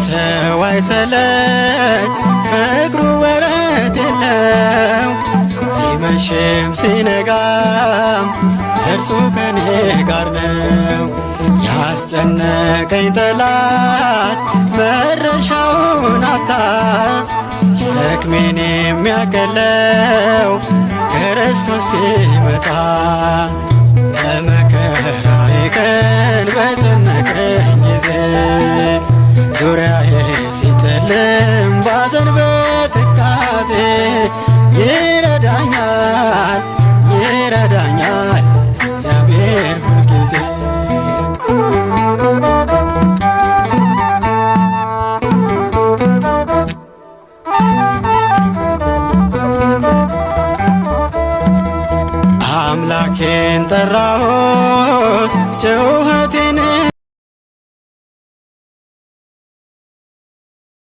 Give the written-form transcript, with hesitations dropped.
ለሰው አይሰለች ፍቅሩ ወረት የለው። ሲመሽም ሲነጋም እርሱ ከኔ ጋር ነው። ያስጨነቀኝ ጠላት መድረሻውን አጣ። ሸክሜን የሚያቀለው ክርስቶስ ሲመጣ በመከራዬ ቀን